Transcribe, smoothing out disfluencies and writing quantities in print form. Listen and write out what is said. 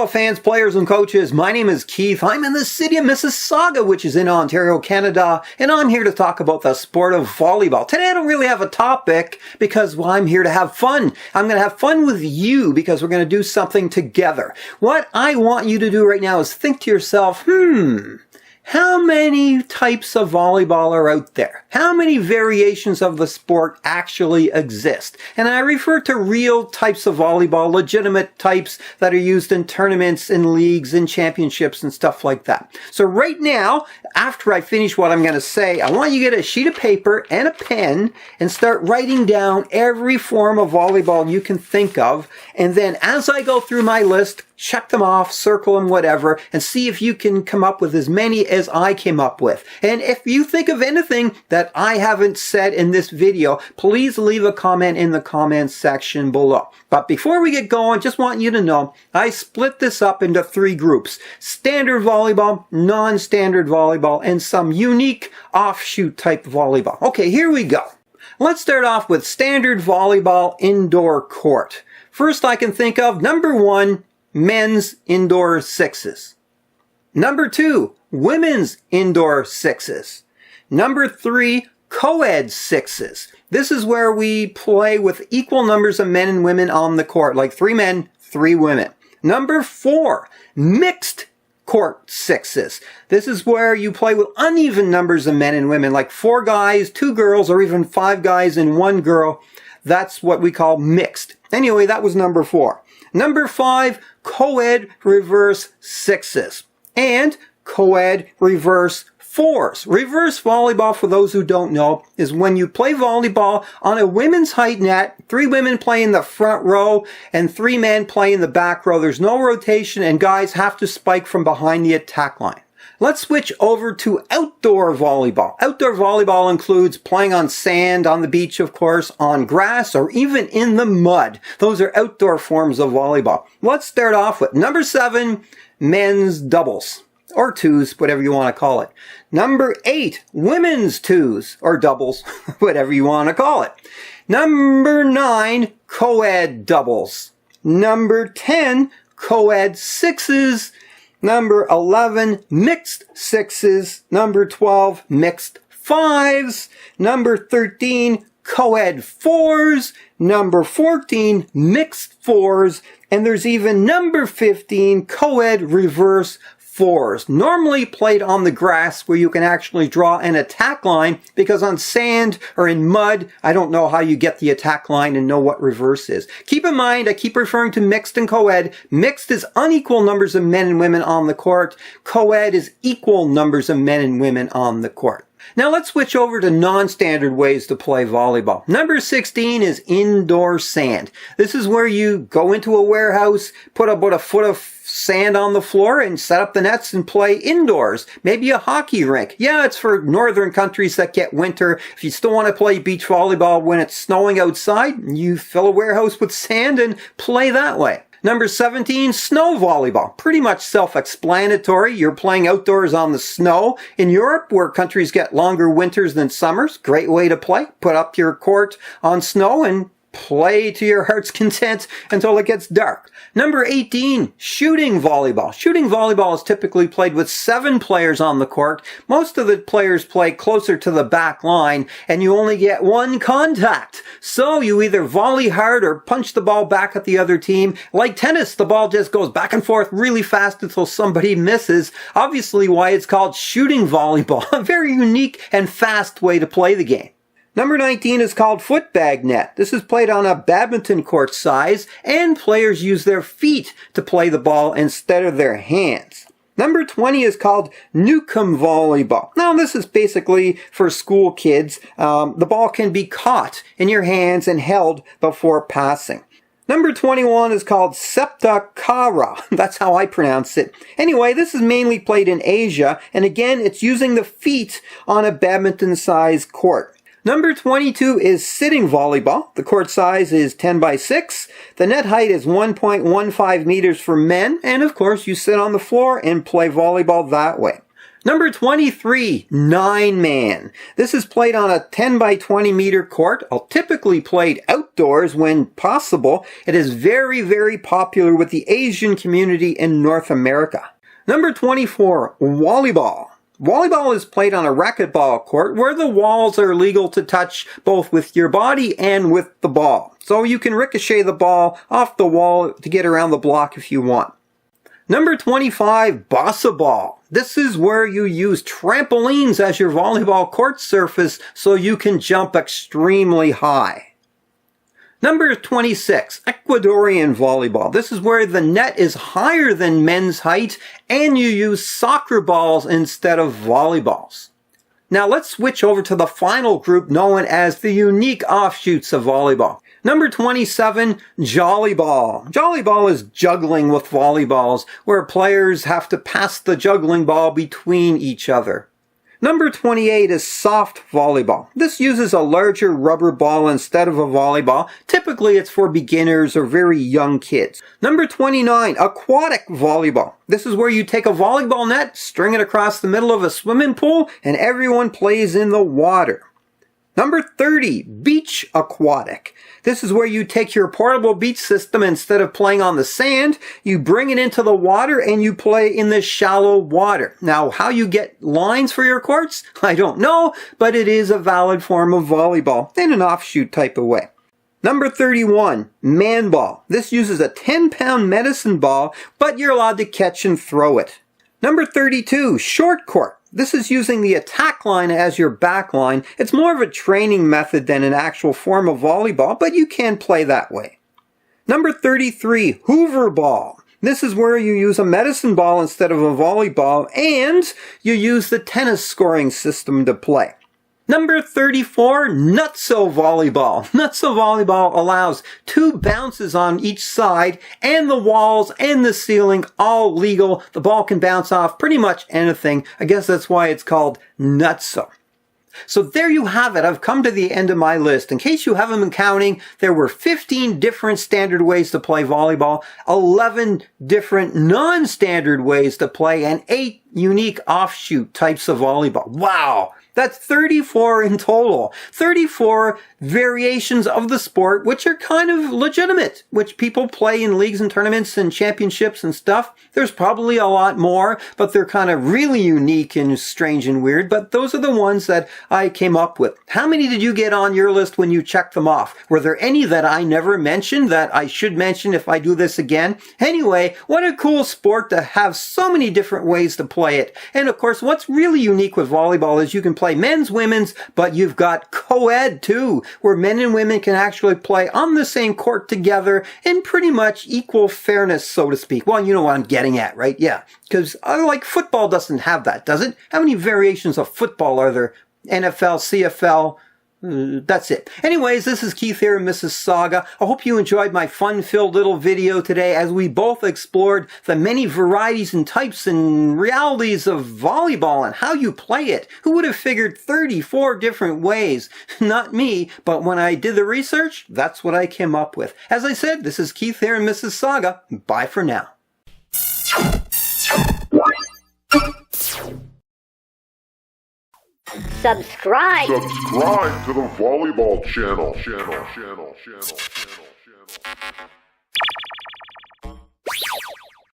volleyball fans, players, and coaches. My name is Keith. I'm in the city of Mississauga, which is in Ontario, Canada, and I'm here to talk about the sport of volleyball. Today I don't really have a topic because, well, I'm here to have fun. I'm going to have fun with you because we're going to do something together. What I want you to do right now is think to yourself, how many types of volleyball are out there? How many variations of the sport actually exist? And I refer to real types of volleyball, legitimate types that are used in tournaments, in leagues, in championships, and stuff like that. So right now, after I finish what I'm going to say, I want you to get a sheet of paper and a pen and start writing down every form of volleyball you can think of. And then as I go through my list, check them off, circle them, whatever, and see if you can come up with as many as I came up with. And if you think of anything that I haven't said in this video, please leave a comment in the comments section below. But before we get going, just want you to know, I split this up into 3 groups. Standard volleyball, non-standard volleyball, and some unique offshoot type volleyball. Okay, here we go. Let's start off with standard volleyball indoor court. First I can think of, number 1, men's indoor sixes. Number 2, women's indoor sixes. Number 3, co-ed sixes. This is where we play with equal numbers of men and women on the court, like 3 men, 3 women. Number 4, mixed court sixes. This is where you play with uneven numbers of men and women, like 4 guys, 2 girls, or even 5 guys and 1 girl. That's what we call mixed. Anyway, that was number 4. Number 5, co-ed reverse sixes and co-ed reverse fours. Reverse volleyball, for those who don't know, is when you play volleyball on a women's height net, 3 women play in the front row and 3 men play in the back row. There's no rotation and guys have to spike from behind the attack line. Let's switch over to outdoor volleyball. Outdoor volleyball includes playing on sand, on the beach, of course, on grass, or even in the mud. Those are outdoor forms of volleyball. Let's start off with number 7, men's doubles, or twos, whatever you want to call it. Number 8, women's twos, or doubles, whatever you want to call it. Number 9, co-ed doubles. Number 10, co-ed sixes. Number 11, mixed sixes. Number 12, mixed fives. Number 13, co-ed fours. Number 14, mixed fours. And there's even number 15, co-ed reverse fours. Normally played on the grass where you can actually draw an attack line, because on sand or in mud, I don't know how you get the attack line and know what reverse is. Keep in mind, I keep referring to mixed and co-ed. Mixed is unequal numbers of men and women on the court. Co-ed is equal numbers of men and women on the court. Now let's switch over to non-standard ways to play volleyball. Number 16 is indoor sand. This is where you go into a warehouse, put about a foot of sand on the floor and set up the nets and play indoors. Maybe a hockey rink. Yeah, it's for northern countries that get winter. If you still want to play beach volleyball when it's snowing outside, you fill a warehouse with sand and play that way. Number 17, snow volleyball. Pretty much self-explanatory. You're playing outdoors on the snow. In Europe, where countries get longer winters than summers, great way to play. Put up your court on snow and play to your heart's content until it gets dark. Number 18, shooting volleyball. Shooting volleyball is typically played with 7 players on the court. Most of the players play closer to the back line, and you only get 1 contact. So you either volley hard or punch the ball back at the other team. Like tennis, the ball just goes back and forth really fast until somebody misses. Obviously why it's called shooting volleyball. A very unique and fast way to play the game. Number 19 is called footbag net. This is played on a badminton court size, and players use their feet to play the ball instead of their hands. Number 20 is called Newcomb volleyball. Now this is basically for school kids. The ball can be caught in your hands and held before passing. Number 21 is called Septakara. That's how I pronounce it. Anyway, this is mainly played in Asia, and again, it's using the feet on a badminton-sized court. Number 22 is sitting volleyball. The court size is 10 by 6. The net height is 1.15 meters for men. And of course, you sit on the floor and play volleyball that way. Number 23, 9-man. This is played on a 10 by 20 meter court, typically played outdoors when possible. It is very, very popular with the Asian community in North America. Number 24, volleyball. Volleyball is played on a racquetball court where the walls are legal to touch both with your body and with the ball. So you can ricochet the ball off the wall to get around the block if you want. Number 25, bossa ball. This is where you use trampolines as your volleyball court surface so you can jump extremely high. Number 26, Ecuadorian volleyball. This is where the net is higher than men's height and you use soccer balls instead of volleyballs. Now let's switch over to the final group known as the unique offshoots of volleyball. Number 27, jolly ball. Jolly ball is juggling with volleyballs, where players have to pass the juggling ball between each other. Number 28 is soft volleyball. This uses a larger rubber ball instead of a volleyball. Typically it's for beginners or very young kids. Number 29, aquatic volleyball. This is where you take a volleyball net, string it across the middle of a swimming pool, and everyone plays in the water. Number 30, beach aquatic. This is where you take your portable beach system, instead of playing on the sand, you bring it into the water and you play in the shallow water. Now, how you get lines for your courts, I don't know, but it is a valid form of volleyball in an offshoot type of way. Number 31, man ball. This uses a 10-pound medicine ball, but you're allowed to catch and throw it. Number 32, short court. This is using the attack line as your back line. It's more of a training method than an actual form of volleyball, but you can play that way. Number 33, Hoover ball. This is where you use a medicine ball instead of a volleyball, and you use the tennis scoring system to play. Number 34, nutso volleyball. Nutso volleyball allows 2 bounces on each side, and the walls and the ceiling all legal. The ball can bounce off pretty much anything. I guess that's why it's called nutso. So there you have it. I've come to the end of my list. In case you haven't been counting, there were 15 different standard ways to play volleyball, 11 different non-standard ways to play, and 8 unique offshoot types of volleyball. Wow! That's 34 in total. 34 variations of the sport, which are kind of legitimate, which people play in leagues and tournaments and championships and stuff. There's probably a lot more, but they're kind of really unique and strange and weird. But those are the ones that I came up with. How many did you get on your list when you checked them off? Were there any that I never mentioned that I should mention if I do this again? Anyway, what a cool sport to have so many different ways to play it. And of course, what's really unique with volleyball is you can play men's, women's, but you've got co-ed too, where men and women can actually play on the same court together in pretty much equal fairness, so to speak. Well, you know what I'm getting at, right? Yeah, because like football doesn't have that, does it? How many variations of football are there? NFL, CFL, that's it. Anyways, this is Keith here in Mississauga. I hope you enjoyed my fun-filled little video today as we both explored the many varieties and types and realities of volleyball and how you play it. Who would have figured 34 different ways? Not me, but when I did the research, that's what I came up with. As I said, this is Keith here in Mississauga. Bye for now. Subscribe to the volleyball channel.